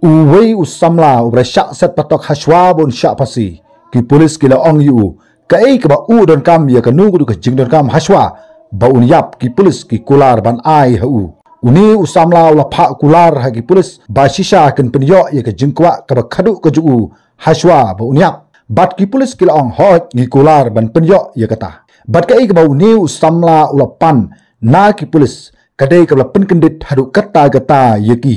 Uwei usamla ubra syak set patok haswa bon syak pasi ki polis kila ong yu ka ei ka ba u don kam ya ka nu du ka jing don kam haswa ba un yap ki polis ki kular ban ai ha u uni usamla ula pha kular ha ki polis ba shisha kan penyo ya ka jingkwa ka ba khadu ka ju haswa ba un yap bat ki polis kila ong hot ni kular ban penyo ya kata bat ka ei ka ba uni usamla ula pan na ki polis kadai ka la pen kendit hadu kata ya ki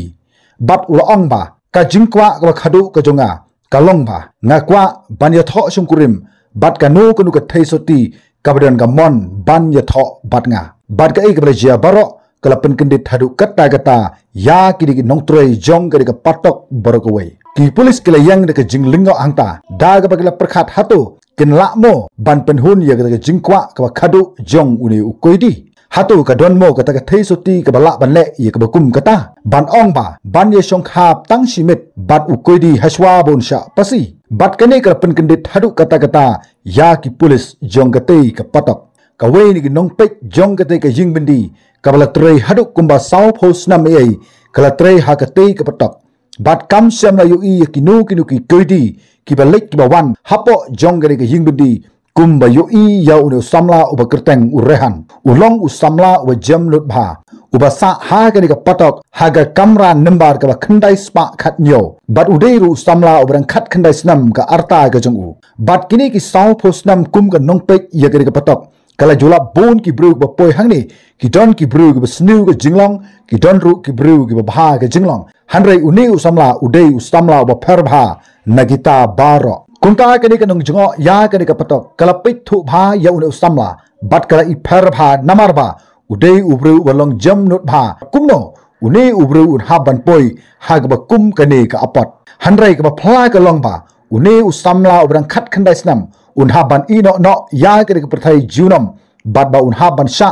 bat ula ong ba ka jingkwa ka khadu ka jonga kalong ba ngakwa ban ya tho sungkurim bat ka no kunu ka thaisoti kabdan ka mon ban ya tho bat nga bat ka ik brajia baro kalapen kendit hadu kata ya kidi nongtroi jong ka patok borokawai ki polis kila yang ka jinglingo angta da ka bagla perkhat hatu kin lakmo ban penhun ya ka jingkwa ka khadu jong uni ukoidi hatu ka don mo kata ka thei soti ka bala ban le ye ka bakum kata ban ong ba ban ye shong khap tang simit bat ukoidi haswa bon sha pasi bat kane ka pen kendit hadu kata ya ki polis jong ka tei ka patok ka we ni nong pek jong ka tei ka jing bindi ka bala trei hadu kumba sau phos nam ei ka la trei ha ka tei ka patok bat kam sam la yu i ki nu ki koidi ki balik ki bawan hapo jong ka jing bindi kumba yu i ya unu samla uba kerteng urehan ulong usamla uba jam lut bha uba sa ha ka patok haga kamra nembar ka khandai spa khat nyo bat udeiru samla ubrang khat khandai snam ka arta ka jong bat kini ki sau phosnam kum ka nongpek ya ka patok kala jula bon ki bru ba poi hangni ki don ki bru ka snu ka jinglong ki don ru ki bru ka bha ka jinglong hanrei uni usamla udei usamla uba pherbha nagita baro kunta kani kanong jongo ya kani ka patok kala pit thu bha ya uni usamla bat kala i pherbha namarba udei ubru walong jam not bha kumno uni ubru un haban poi hagba kum kani ka apat hanrei ka phla ka long ba uni usamla ubrang khat khandai snam un haban ino no ya ka ka prathai junam bat ba un haban sha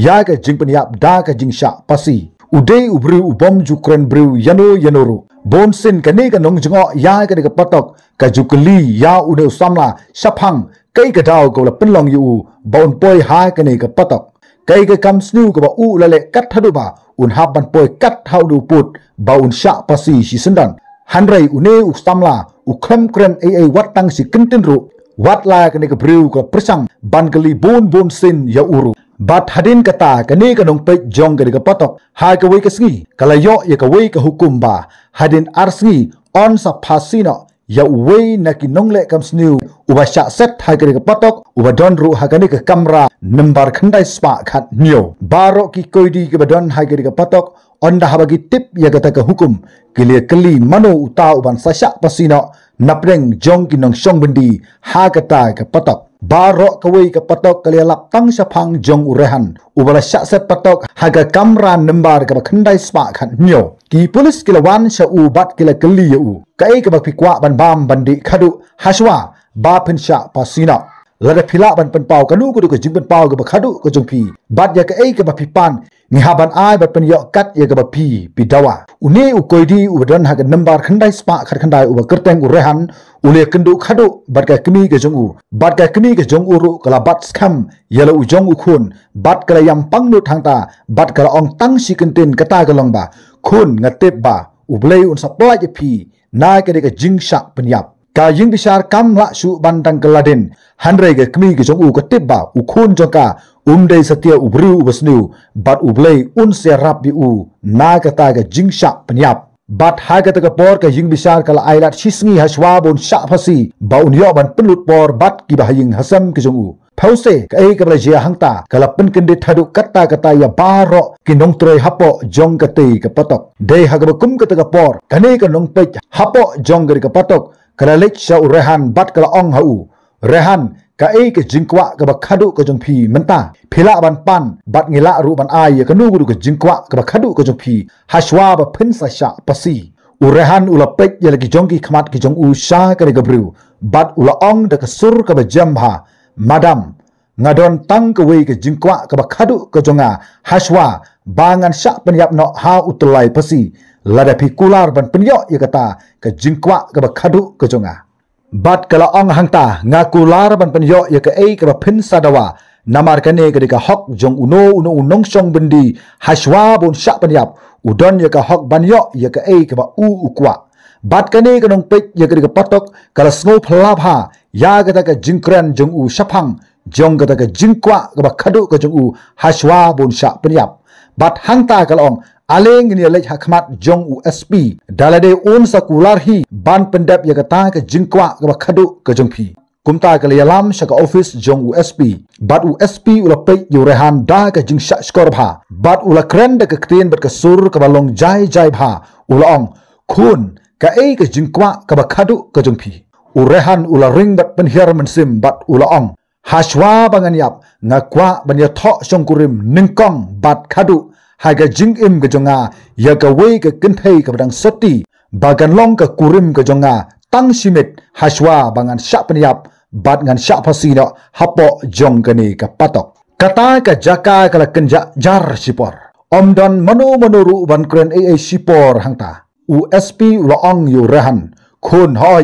ya ka jingpen yap da ka jingsha pasi udei ubru ubom jukren bru yanoru bon sin kani ka nong jongo ya ka patok ka jukli ya uni usamla shaphang kai ka daw ko la penlong yu bon poi ha kani ka patok kai ka kam snu ka ba u la le kat thadu ba un haban poi kat thau du put ba un sha pasi si sendan hanrei une usamla u khrem kren ai wat tang si kintin ru wat la kani ka bru ka persang ban kali bon sin ya uru bat hadin kata kani ka nong pe jong ka patok ha ka wei ka sngi kala yo ya ka wei ka hukum ba hadin arsngi on sa phasino ya wei na ki nongle kam snu uba sha set ha ka patok uba don ru ha kani ka kamra number khandai spa khat nyo baro ki koidi ka don ha ka patok onda habagi tip ya ka hukum kili kali mano uta uban sa sha pasino napreng jong ki nong shong bindi ha kata ka patok baro kawai ka patok kali lap tang sapang jong urehan ubala syak set patok haga kamra nembar ka khandai spa khat nyo ki polis kilawan sha u bat kila kali u kai ka pikwa ban bam bandi khadu haswa ba phin sha pasina lada phila ban pen pau kanu ku ka jing pen pau ka khadu ka jong phi bat ya ka ei ka pipan ni haban ai bat pen yo kat ya ka phi pidawa uni u koidi u don haga nembar khandai spa khat khandai u kerteng urehan ule kendu khadu bat ka kni ka jong u bat ka kni ka jong uru kala bat skam yalo u jong u khun bat kala yam pangnu thangta bat kala ong tang si kentin kata ka long ba khun ngatep ba u blei un supply je phi na ka de ka jing sha penyap ka ying bisar kam la su bandang keladin hanrei ka kmi ka jong u ka tip ba u khun jongka dei satia ubru ubasnu bat ublei un serap bi u na ka ta ka jing sha penyap bat ha ka ta ka por ka ying bisar kala ailat shisngi haswa bon sha phasi ba un yo ban penlut por bat ki ba ying hasam ki jong u phause ka ei ka bla jia hangta kala pen kendit thadu kata ya baro ki nong troi hapo jong ka tei ka patok dei ha ka kum ka ta ka por kane ka nong pe hapo jong ka patok kala lech sha urehan bat kala ong hau rehan ka ei ka jingkwa ka ba khadu ka jong phi menta phila ban pan bat ngila ru ban ai ka nu ru ka jingkwa ka ba khadu ka jong phi haswa ba phin sa sha pasi urehan ula pek ya lagi jong ki khmat ki jong u sha ka ga bru bat ula ong da ka sur ka ba jambha madam ngadon tang ka wei ka jingkwa ka ba khadu ka jonga haswa bangan sha penyap no ha utulai pasi lada phi kular ban penyo ya kata ka jingkwa ka ba khadu ka jonga bat kala ong hangta ngaku lar ban penyo ya ka ei ka phin sadawa namar kane ka hok jong uno unong song bendi haswa bon sha penyap udon ya ka hok banyo ya ka ei ka ba u ukwa bat kane ka nong pek ya ka patok kala snow phlabha ya kata ka jingkran jong u shapang jong kata ka jingkwa ka khadu ka jong u hashwa bun sha penyap bat hangta kalong aleng ni lej hakmat jong u SP dalade un sakular hi ban pendap ya kata ka jingkwa ka khadu ka jong phi kumta ka yalam shaka office jong u SP bat u SP ula pe yu rehan da ka jing sha skor bha bat ula kren da ka ktin bat ka sur ka balong jai jai bha ula ong khun ka ei ka jingkwa ka khadu ka jong phi u rehan ula ring bat penhiar mensim bat ula ong hashwa bangan yap ngakwa ban ya tho shongkurim ningkong bat khadu haga jing im ka jonga ya ka wei ka kinthei ka badang soti bagan long ka kurim ka jonga tang simit hashwa bangan sha penyap bat ngan sha phasino hapo jong kani ka patok kata ka jaka kala kenja jar sipor omdon manu manuru ban kren AA sipor hangta USP ulang yu rehan khun hoi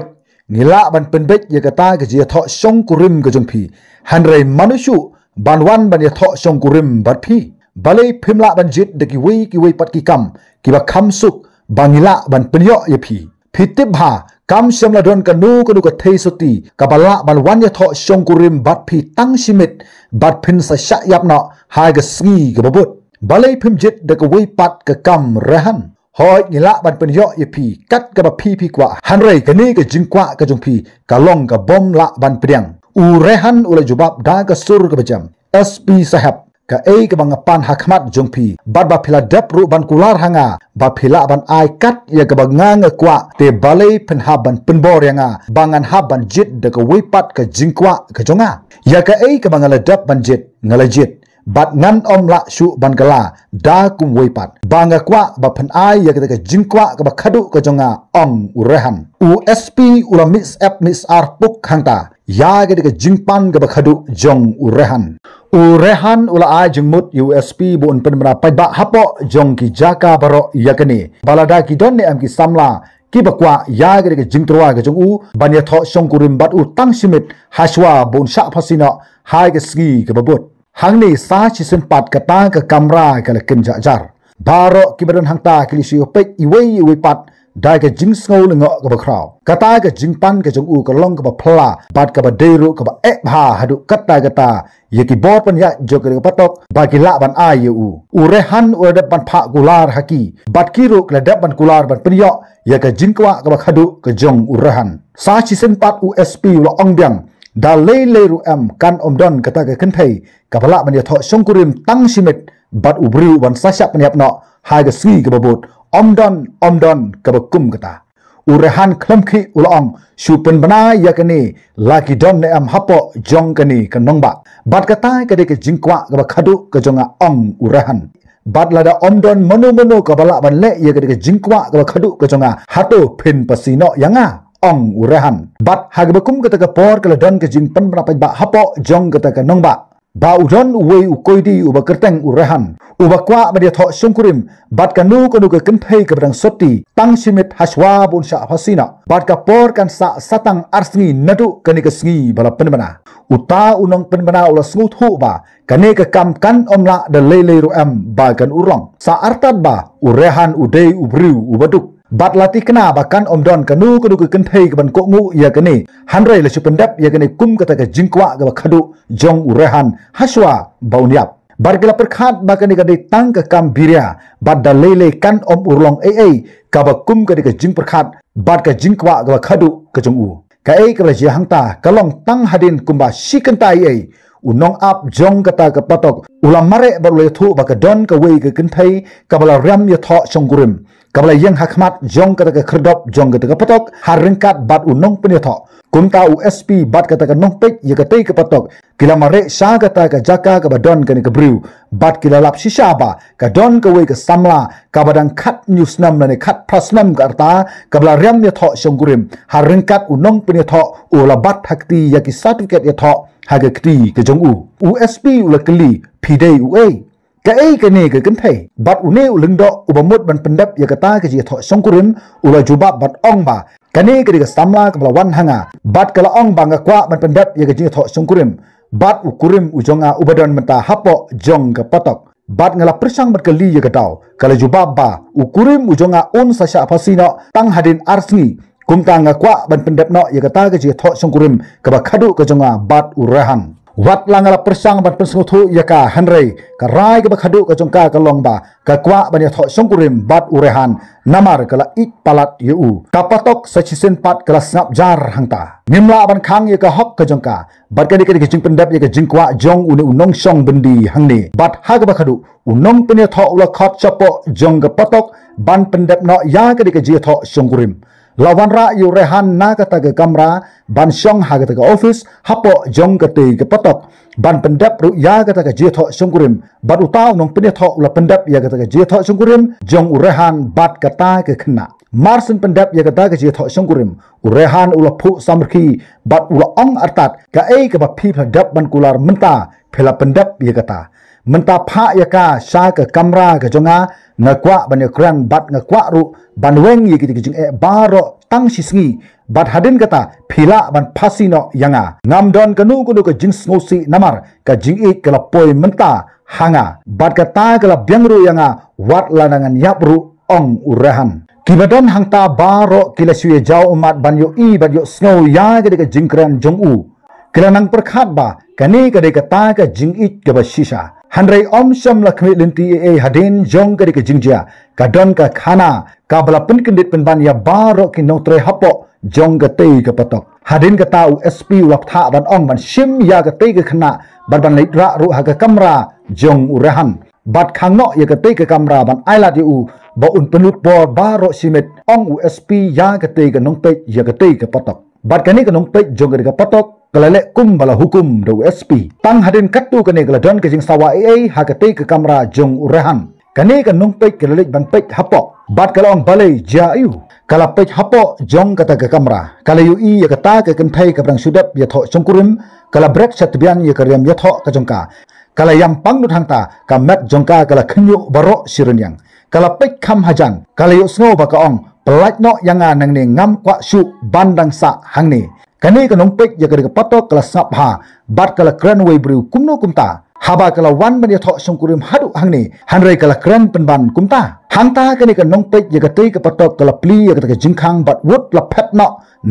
ngila ban penbet ya kata ka jia tho song kurim ka jongphi hanrei manushu ban wan ban ya tho song kurim bat phi balai phimla ban jit de ki wei pat ki kam ki ba kham suk bangila ban penyo ya phi phitib ha kam semla don ka nu ka thei soti ka bala ban wan ya tho song kurim bat phi tang simit bat phin sa sha yap na ha ga sngi ka babut balai phim jit de ka wei pat ka kam rehan hoi ngila ban penyo ye phi kat ka ba phi kwa hanrei ka ni ka jingkwa ka jong phi ka long ka bom la ban priang u rehan ula jubab da ka sur ka bajam SP sahab ka ei ka bangapan hakmat jong phi bat ba phila dap ru ban kular hanga ba phila ban ai kat ya ka bangang kwa te balai pen ha ban penbor yanga bangan ha ban jit de ka wipat ka jingkwa ka jonga ya ka ei ka bangala dap ban jit ngala jit bat ngan om la shu ban kala da kum wipat banga kwa ba phan ai ya ka jingkwa ka ba khadu ka jonga ong urehan USP ula mix app mix ar puk hangta ya ka jingpan ka ba khadu jong urehan urehan ula ai jengmut USP bu un penmra pai ba hapo jong ki jaka baro yakani balada ki don ne am ki samla ki bakwa ya ga ke jingtrwa ga jong u banya tho songkurim bat u tang simit hashwa bun sha phasina hai ga ski ga babut hangni sa chi sen pat ka ta ka kamra ka la kin ja jar baro ki badan hangta ki li shi pe iwei pat dai ka jing sngo le ngo ka ba kraw kata ka jingpan ka jong u ka long ka ba phla bat ka ba deiru ka ba e bha hadu katta kata ye ki bot pan ya jo ka patok ba ki la ban a ye u rehan u da ban pha gular haki bat ki ru la da ban gular ban penyo ya ka jingkwa ka ba khadu ka jong u rehan sa chi sen pat USP lo ong byang da le ru am kan omdon kata ka kenthei ka bala ban ya tho songkurim tang simit bat u briu ban sa sha pan yap no ha ga sgi ka ba bot omdon kabakum kata urehan klamki ulong supen bana yakani laki don ne am hapo jong kani kanongba bat kata kade ke jingkwa ka khadu ka jonga ong urehan bat lada omdon manu ka bala ban le yakade ke jingkwa ka khadu ka jonga hato phin pasino yanga ong urehan bat hagbakum kata ka por kala don ke jingpan bana ba hapo jong kata ka nongba ba udon uwei ukoidi uba kerteng urehan uba kwa badia tho sungkurim bat kanu ka kenthei ka badang soti tang simit hashwa bun sha phasina bat ka por kan sa satang arsngi nadu kani ka sngi bala penbana uta unong penbana ula smooth hu ba kane ka kam kan omla da lele ru am ba kan urong sa artat ba urehan udei ubriu ubaduk bat lati kena bahkan omdon kanu ke kenthei ke ban ko ngu ya kene hanrei le supendap ya kene kum kata ke jingkwa ke khadu jong urehan haswa bauniap bargela perkhat bakani ke tang ke kam biria bat dalele kan om urlong ka ba kum ke jing perkhat bat ke jingkwa ke khadu ke jong u ka ke ji hangta kalong tang hadin kumba shikentai unong ap jong kata ke patok ulang mare barle thu ba ke don ke wei ke kenthei ka bala ram ya tho songkurim kabla yang hakmat jong kata ke kherdop jong kata ke patok harengkat bat unong penetho kumta USP bat kata ke nongpek ye kata ke patok kila mare sha kata ke jaka ke badon ke briu bat kila lap shisha ba ka don ke we ke samla ka badang khat news nam ne khat prasnam ka arta kabla ram ye tho songkurim harengkat unong penetho ula bat hakti ya ki certificate ye tho haga kti ke jong u USP ula kli pidei ue ka ei ka ne ka kenthei bat une ulengdo ubamut ban pendap ya kata ke ji tho songkurim ula jubab bat ong ba kane ke samla ka wan hanga bat kala ong banga kwa ban pendap ya ke ji tho songkurim bat ukurim ujonga ubadon menta hapo jong ka patok bat ngala persang bat kali ya gadau kala jubab ba ukurim ujonga un sasya pasino tang hadin arsngi kumta ngakwa ban pendep no ya kata ke je tho songkurim ka ba khadu ka jonga bat urahan wat langala persang ban pensuthu ya ka hanrei ka rai ka ba khadu ka jongka ka longba ka kwa ban ya tho songkurim bat urahan namar kala ik palat yu kapatok sachisen pat kala snap jar hangta nimla ban khang ya ka hok ka jongka bat ka dikit jing pendep ya ka jingkwa jong uni unong song bendi hangni bat ha ka ba khadu unong penya tho ula khot chapo jong ka patok ban pendep no ya ka dikit je tho songkurim lawan ra yu rehan na kata ke kamera ban syong ha kata ke office hapo jong kate ke patok ban pendap ru ya kata ke jetho sungkurim bat utau nong penetho ula pendap ya kata ke jetho sungkurim jong urehan bat kata ke khna marsen pendap ya kata ke jetho sungkurim urehan ula phu samrki bat ula ong artat ka ei ke ba phi phadap ban kular menta phela pendap ya kata menta pha ya ka sha ke kamera ke jonga ngakwa ban ekran bat ngakwa ru ban weng ye kiti jing e baro tang sisngi bat hadin kata phila ban phasino yanga ngamdon kanu kunu ka jing snosi namar ka jing e kala poi menta hanga bat kata kala byangru yanga wat lanangan yapru ong urahan kibadan hangta baro kila suye jau umat ban yo i ban yo snow ya ka jingkran jong u kila nang perkhat ba kani ka kata ka jing i ka ba shisha Handrai om syam lakmi linti hadin jong ka dika jingjia kadon ka khana ka bala penkendit penban ya baro ki notre hapo jong ka tei ka patok hadin ka tau SP wap tha ban ong ban shim ya ka tei ka khana ban leitra ru ha ka kamera jong urahan bat khangno ya ka tei ka kamera ban ailat yu ba un penut bor baro simit ong USP ya ka tei ka nong pe ya ka tei ka patok bat kani ka nong pe jong ka patok kalale kum bala hukum do SP tang hadin katu kane kala don ke jing sawa ha ka tei ka kamera jong urahan kane ka nong pe kalale ban pe hapo bat kalong balai ja yu kala pe hapo jong kata ka kamera kala yu i ya kata ka kan thai ka brang sudap ya tho songkurim kala brek satbian ya karyam ya tho ka jongka kala yam pang nut hangta ka mek jongka kala khnyu baro sirenyang kala pe kham hajan kala yu snow ba ka ong pelaj no yanga nang ne ngam kwa su bandang sa hangni kani ka nong pek ya ka patok kala sap ha bat kala kran way bru kumno kumta haba kala wan ban ya tho songkurim hadu hangni hanrei kala kran penban kumta hangta kani ka nong pek ya ka tei ka patok kala pli ya ka jingkhang bat wut la phet no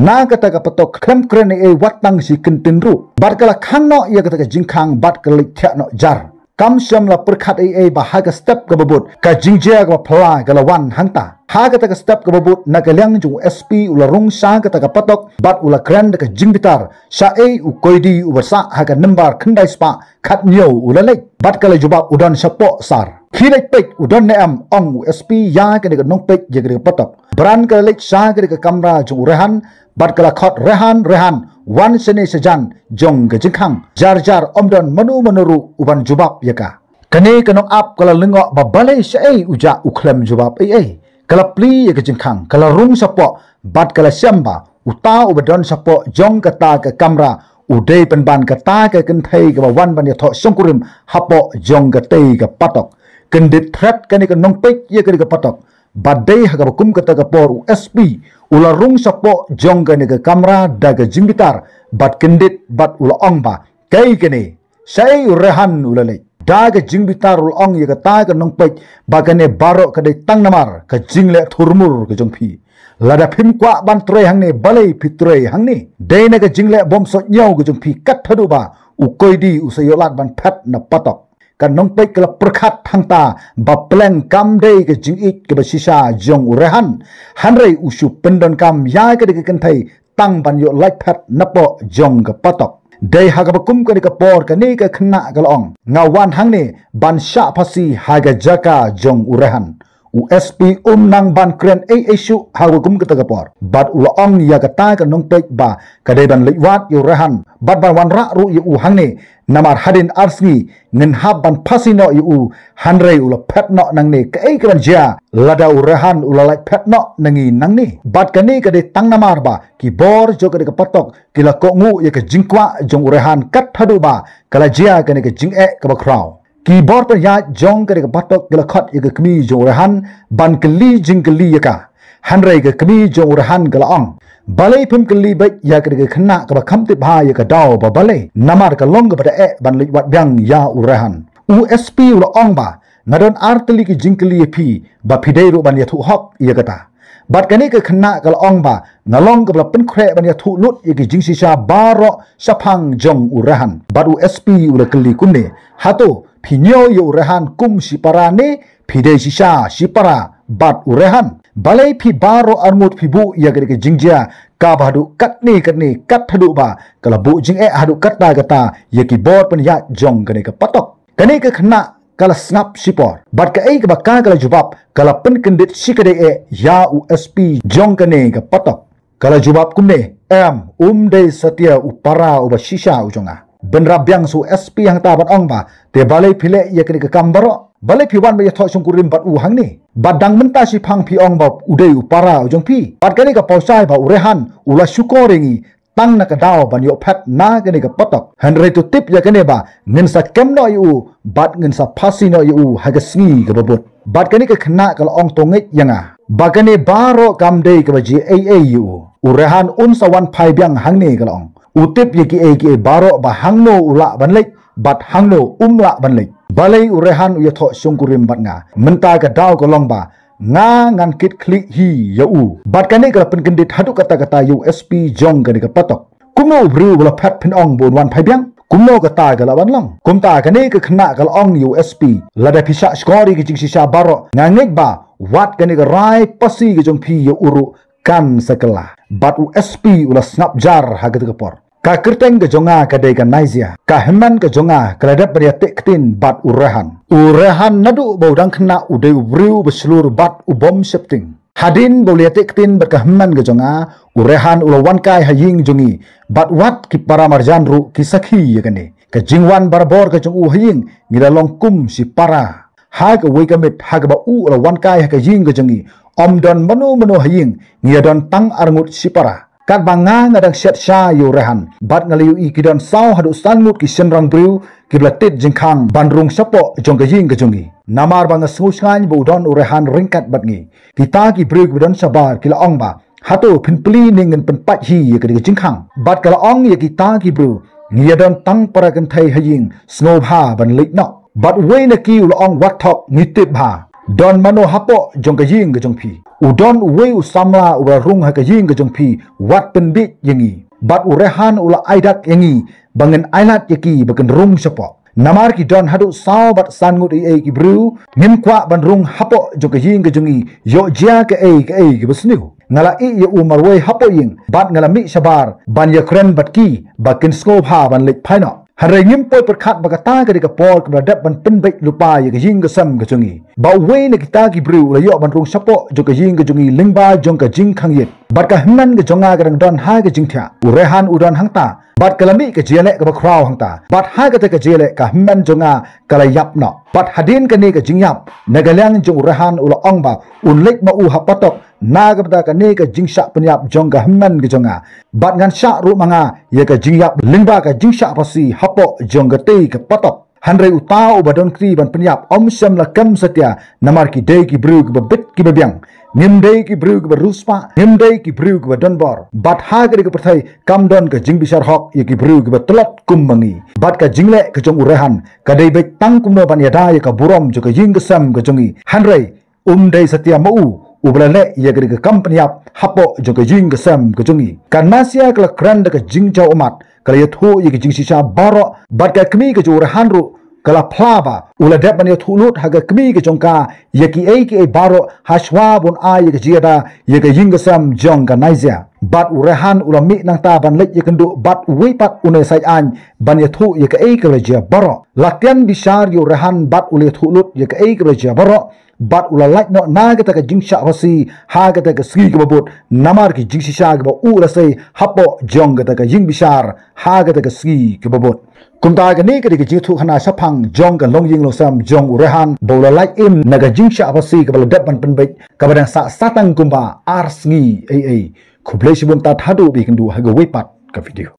na ka ta ka patok kram kran e watang si kentin ru bat kala khang no ya ka jingkhang bat kala thya no jar kam syam la perkhat ba ha ka step ka babut ka jingjia ka phla kala wan hangta ha ka step ka babut na ka lyang ju SP ula rung sa ka patok bat ula grand ka jingbitar sa u koidi u basa ha ka number khandai spa khat nyo ula lek bat kala jubab udan sapo sar khilek pek udan ne am ong SP ya ka nong pek je ka patok bran ka lek sa ka kamera ju rehan bat kala khot rehan wan sene sejan jong ke jingkhang jar omdon manu manuru uban jubab yaka kane kanong ap kala lengo babale sai uja ukhlem jubab kala pli ke jingkhang kala rung sapo bat kala syamba uta ubadon sapo jong kata ke kamera udai penban kata ke kenthai ke wan ban ya tho songkurim hapo jong ke tei ke patok kendit threat kane kanong pek ye ke patok badai haga kum kata ka por USP ula rung sapo jong ka nega kamera daga jingbitar bat kendit bat ula ong ba kai kene sai rehan ula le daga jingbitar ula ong ye kata ka nong pek bagane baro ka dei tang namar ka jingle thurmur ka jongphi lada phim kwa ban tre hangne balai phitre hangne dei na ka jingle bom so nyau ka jongphi kat thadu ba u koidi u sayolat ban phat na patok kan nong pek kala perkhat hangta ba pleng kam dei ke jingit ke basisa jong urehan hanrei usu pendon kam ya ke de kan thai tang ban yo like phat napo jong ke patok dei ha ka kum ke de por ke ni ke khna ka long ngawan hangne ban sha phasi ha ga jaka jong urehan USP nang ban kren isu ha kum ke ta por bat ula ong ya ka ta ka nong pek ba ka dei ban liwat yo rehan bat ban wan ra ru yu hangne namar hadin arsngi ngen haban pasino yu hanrei ula petno nang ne kai kran ja lada urahan ula lai petno nangi nang ni bat kani ka de tang namar ba ki bor jo ka de patok kila ko ngu ye ka jingkwa jong urahan kat thadu ba kala ja ka ne ka jing e ka ba kraw ki bor pa ya jong ka de patok kila khat ye ka kmi jong urahan ban kli jing kli ye ka hanrei ka kmi jong urahan kala ong balai pem keli baik ya ke khna ka ba khamti bha ya ka daw ba balai namar ka long ba ban lik wat byang ya urahan USP ula ong ba ngadon arteli ki jingkeli pi ba pidei ru ban ya thu hok ia kata bat kani ke khna kal ong ba ngalong ke pen khre ban ya thu lut ye ki jingsi sha baro sapang jong urahan bat USP ula keli kunne hato pinyo yo urahan kum siparane pidei sisa sipara bat urahan balai pi baro armut pi bu ya ke jingjia ka badu kat ni kat thadu ba kala bu jing hadu kata kata ye ki bor pen ya jong kani ke patok kani ke khna kala snap sipor bat ka ei ka bakka kala jubab kala pen kendit sikade ya USP jong kane ka patok kala jubab kumne dei satya upara uba shisha ujonga benra byang su SP hang ta bat ong ba te balai phile ya kani ka kambaro balai phiwan ba ya tho sungkurim bat u hang ni badang menta si phang phi ong ba udei upara ujong phi bat kani ka pausai ba urehan ula syukoringi tang na kadaw ban yo phat na kani ka patok hanre tu tip ya kani ba ngin sa kem no yu bat ngin sa phasi no yu ha ga sngi ka babut bat kani ka khna ka ong tongit yanga ba kani baro kam dei ka ba ji yu urehan un sa wan phai byang hang ni ka ong utip ye ki baro ba hangno ula ban lek bat hangno umla ban lek balai urehan u tho sungkurim bat nga menta ka daw ka long ba nga ngan kit klik hi ya u bat kani ka pen kendit hadu kata USP jong kani ka patok kumno bru bula phat phin ong bon wan phai byang kumno ka ta ka la ban long kumta kani ka khna ka ong USP lada phisa skori ki jingsi sha baro ngangek ba wat kani ka rai pasi ki jong phi ya uru kan sakala bat USP ula snap jar hagat ka por ka kerteng ke jonga ka dei ka naizia ka heman ke jonga kladap beria tektin bat urehan nadu baudang khna udei ubru beslur bat ubom septing hadin bolia tektin bat ka heman ke jonga urehan ula wan kai haying jongi bat wat ki para marjan ru ki sakhi yakane ka jingwan barbor ka jong u haying ngira long kum si para ha ka wei ka mit ha ka ba u ula wan kai ha ka ying ka jongi om don manu haying ngira don tang arngut si para kat banga ngadang syat sha yu rehan bat ngaliu i kidon saw hadu sanmut ki senrang briu ki blatit jingkhang bandrung sapo jong ka ying ka jongi namar banga smus ngan bu don urehan ringkat bat ngi kita ki briu ki don sabar kila ong ba hato pinpli ningen penpat hi ye ka jingkhang bat kala ong ye kita ki briu ngia don tang para kan thai haying snob ha ban lik no bat we na ki ul ong wat thok ngitip ha don mano hapo jong ka ying ka jong phi udon uwe usamla ura rung ha ka ying ka jong phi wat penbit yengi bat urehan ula aidak yengi bangen ailat yeki bagen rung sapo namar ki don hadu saw bat sangut ki bru ngim kwa ban rung hapo jong ka ying ka jongi yo jia ka ki besniu ngala i ye umarwe hapo ying bat ngala mi sabar ban ya kren bat ki bakin skop ha ban lek phaino hare ngim poi perkhat bagata ka ka por ka dap ban penbek lupa ye ka ying ka sam ka jongi ba we ne kita ki bru la yo ban rung sapo jo ka ying ka jongi lingba jong ka jing khang yet bat ka hman ka jonga ka don ha ka jing thya urehan udon hangta bat kalami ka jele ka ba kraw hangta bat ha ka ka jele ka hman jonga kala yap no bat hadin ka ne ka jing yap nagalang jong urehan ula ong ba unlek ma u hapatok nagabda ka ne ka jingsha penyap jong ka hman ka jonga bat ngan sha ru manga ye ka jingyap lingba ka jingsha pasi hapo jong ka te ka patok hanre utau badon kri ban penyap om syam la kam satya namar ki dei ki brug ba bit ki babyang nim dei ki brug ba ruspa nim dei ki brug ba donbor bat ha ka ka perthai kam don ka jing bisar hok ye ki brug ba tolot kum mangi bat ka jingle ka jong urehan ka dei bek tang kumno ban yada ye ka burom jo ka ying ka sam ka jongi hanre dei satya mau ublale ye ka company ap hapo jo ka jing ka sam ka jongi kan masia ka kran da ka jing chau umat kala yathu ye ka jing sisa baro bat ka kmi ka jo urehan ru kala plaba ula dep ban yathu lut ha ka kmi ka jongka ye ki baro hashwa bun a ye ka jiada ye ka jing ka sam jong ka naizia bat urehan ula mi nang ta ban lek ye kendu bat wi pat une sai an ban yathu ye ka ka jia baro latian bisar yo rehan bat ule yathu lut ye ka jia baro bat ula like no na ga ka jingsha wasi ha ga ka sgi ga bot namar ki jingsi sha ga u la sai hapo jong ga ka jing bisar ha ga ka sgi ga bot kumta ga ne ga jithu khana saphang jong ga long ying lo sam jong urehan bola like im na ga jingsha wasi ga bal dap ban pen bai ka badang sa satang kumba ar sgi ai khublei sibun ta thadu bi kendu ha ga wepat ka video